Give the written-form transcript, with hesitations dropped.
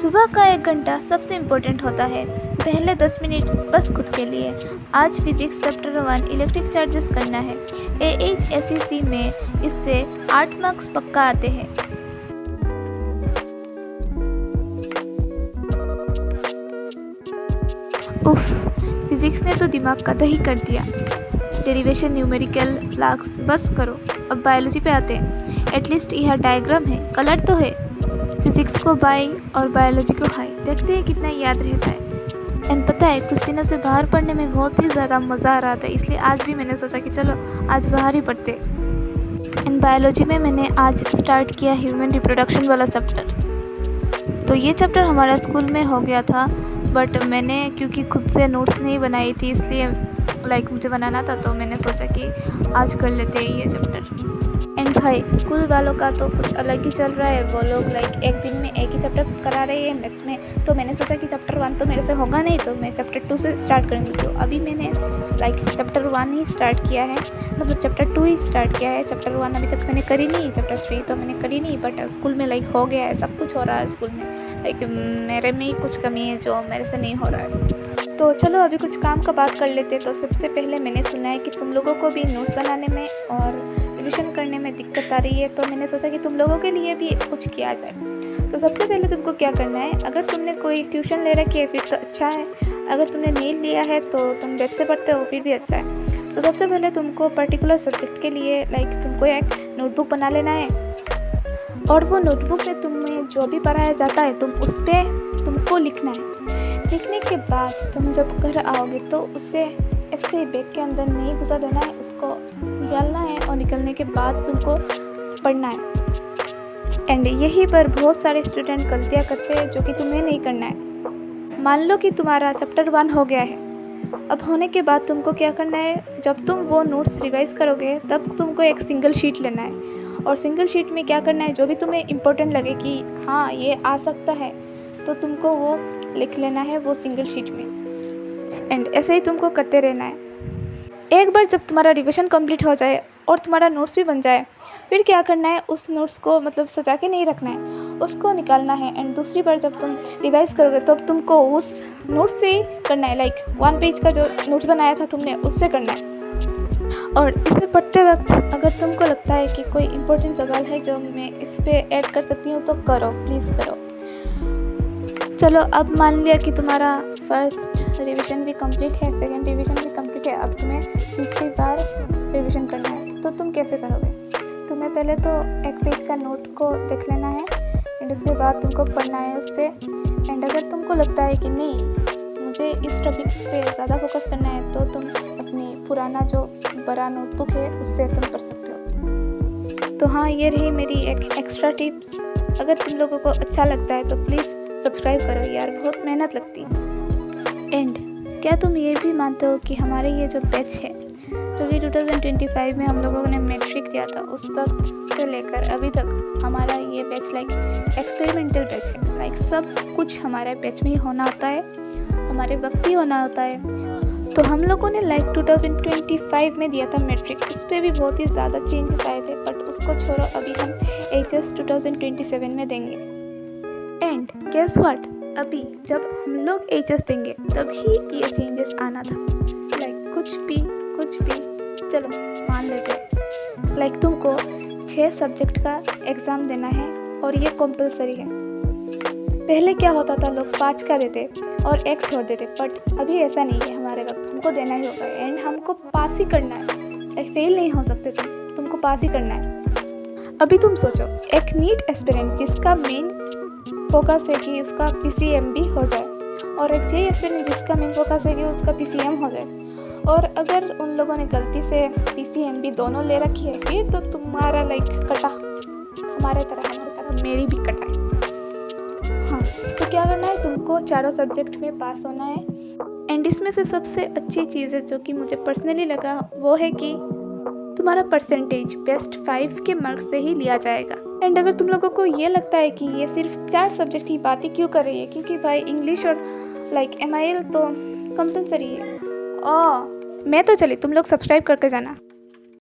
सुबह का 1 घंटा सबसे इम्पोर्टेंट होता है। पहले 10 मिनट बस खुद के लिए। आज फिजिक्स चैप्टर 1 इलेक्ट्रिक चार्जेस करना है। AHSEC में इससे 8 मार्क्स पक्का आते हैं। उफ, फिजिक्स ने तो दिमाग का दही कर दिया। डेरिवेशन, न्यूमेरिकल, फ्लक्स, बस करो। अब बायोलॉजी पे आते हैं। एटलीस्ट यह डायग्राम है, कलर तो है। फिजिक्स को बाय और बायोलॉजी को हाई। देखते हैं कितना याद रहता है। एंड पता है, कुछ दिनों से बाहर पढ़ने में बहुत ही ज़्यादा मज़ा आ रहा था, इसलिए आज भी मैंने सोचा कि चलो आज बाहर ही पढ़ते। एंड बायोलॉजी में मैंने आज स्टार्ट किया ह्यूमन रिप्रोडक्शन वाला चैप्टर। तो ये चैप्टर हमारा स्कूल में हो गया था, बट मैंने क्योंकि खुद से नोट्स नहीं बनाई थी, इसलिए मुझे बनाना था, तो मैंने सोचा कि आज कर लेते हैं ये चैप्टर। एंड भाई, स्कूल वालों का तो कुछ अलग ही चल रहा है। वो लोग एक दिन में एक ही चैप्टर करा रहे हैं मैथ्स में। तो मैंने सोचा कि चैप्टर 1 तो मेरे से होगा नहीं, तो मैं चैप्टर 2 से स्टार्ट करूँगी। तो अभी मैंने चैप्टर 1 ही स्टार्ट किया है, मतलब चैप्टर 2 ही स्टार्ट किया है। चैप्टर 1 अभी तक मैंने करी नहीं, चैप्टर 3 तो मैंने करी नहीं, बट स्कूल में हो गया है, सब कुछ हो रहा है स्कूल में। मेरे में ही कुछ कमी है जो मेरे से नहीं हो रहा है। तो चलो अभी कुछ काम का बात कर लेते हैं। तो सबसे पहले मैंने सुना है कि तुम लोगों को भी नोट्स बनाने में और रिविज़न करने में दिक्कत आ रही है, तो मैंने सोचा कि तुम लोगों के लिए भी कुछ किया जाए। तो सबसे पहले तुमको क्या करना है, अगर तुमने कोई ट्यूशन ले रखी है फिर तो अच्छा है, अगर तुमने नहीं लिया है तो तुम वेब से पढ़ते हो फिर भी अच्छा है। तो सबसे पहले तुमको पर्टिकुलर सब्जेक्ट के लिए तुमको एक नोटबुक बना लेना है, और वो नोटबुक में तुम्हें जो भी पढ़ाया जाता है उस पर तुमको लिखना है। लिखने के बाद तुम जब घर आओगे तो उसे ऐसे ही बैग के अंदर नहीं घुसा देना है, उसको निकालना है, और निकलने के बाद तुमको पढ़ना है। एंड यहीं पर बहुत सारे स्टूडेंट गलतियाँ करते हैं जो कि तुम्हें नहीं करना है। मान लो कि तुम्हारा चैप्टर 1 हो गया है। अब होने के बाद तुमको क्या करना है, जब तुम वो नोट्स रिवाइज करोगे तब तुमको एक सिंगल शीट लेना है, और सिंगल शीट में क्या करना है, जो भी तुम्हें इम्पोर्टेंट लगे कि हाँ ये आ सकता है, तो तुमको वो लिख लेना है वो सिंगल शीट में। एंड ऐसे ही तुमको करते रहना है। एक बार जब तुम्हारा रिविजन कंप्लीट हो जाए और तुम्हारा नोट्स भी बन जाए, फिर क्या करना है, उस नोट्स को सजा के नहीं रखना है, उसको निकालना है। एंड दूसरी बार जब तुम रिवाइज करोगे तो तुमको उस नोट से ही करना है, 1 पेज का जो नोट्स बनाया था तुमने उससे करना है। और इसे पढ़ते वक्त अगर तुमको लगता है कि कोई इम्पोर्टेंट सवाल है जो मैं इस पर ऐड कर सकती हूँ तो करो, प्लीज़ करो। चलो, अब मान लिया कि तुम्हारा फर्स्ट रिवीजन भी कंप्लीट है, सेकंड रिवीजन भी कंप्लीट है, अब तुम्हें तीसरी बार रिवीजन करना है। तो तुम कैसे करोगे? तुम्हें पहले तो एक पेज का नोट को देख लेना है, एंड उसके बाद तुमको पढ़ना है उससे। एंड अगर तुमको लगता है कि नहीं, मुझे इस टॉपिक पे ज़्यादा फोकस करना है, तो तुम अपनी पुराना जो बड़ा नोटबुक है उससे तुम कर सकते हो। तो हाँ, ये रही मेरी एक एक्स्ट्रा टिप्स। अगर तुम लोगों को अच्छा लगता है तो प्लीज़ सब्सक्राइब करो यार, बहुत मेहनत लगती है। एंड क्या तुम ये भी मानते हो कि हमारे ये जो बैच है, जो कि 2025 में हम लोगों ने मैट्रिक दिया था, उस वक्त से लेकर अभी तक हमारा ये बैच एक्सपेरिमेंटल बैच है। सब कुछ हमारे बैच में ही होना होता है, हमारे वक्त ही होना होता है। तो हम लोगों ने 2025 में दिया था मैट्रिक, उस पर भी बहुत ही ज़्यादा चेंजेस आए थे, बट उसको छोड़ो, अभी हम HS 2027 में देंगे। एंड गेस व्हाट, अभी जब हम लोग HS देंगे तभी ये चेंजेस आना था। कुछ भी चलो मान लेते हैं। तुमको 6 सब्जेक्ट का एग्ज़ाम देना है और ये कंपलसरी है। पहले क्या होता था, लोग 5 का देते और 1 छोड़ देते, बट अभी ऐसा नहीं है। हमारे वक्त हमको देना ही होगा, एंड हमको पास ही करना है। फेल नहीं हो सकते तुमको पास ही करना है। अभी तुम सोचो, एक नीट एस्पिरेंट जिसका मेन फोकस है कि उसका PCMB हो जाए, और एक JEE एस्पिरेंट जिसका मेन फोकस है कि उसका PCM हो जाए, और अगर उन लोगों ने गलती से PCMB दोनों ले रखी है, फिर तो तुम्हारा कटा, हमारे तरह मेरी भी कटा है। हाँ, तो क्या करना है, तुमको चारों सब्जेक्ट में पास होना है। एंड इसमें से सबसे अच्छी चीज़ है जो कि मुझे पर्सनली लगा, वो है कि तुम्हारा परसेंटेज बेस्ट 5 के मार्क्स से ही लिया जाएगा। एंड अगर तुम लोगों को ये लगता है कि ये सिर्फ 4 सब्जेक्ट ही बातें क्यों कर रही है, क्योंकि भाई इंग्लिश और MIL तो कंपलसरी है। मैं तो चली, तुम लोग सब्सक्राइब करके जाना।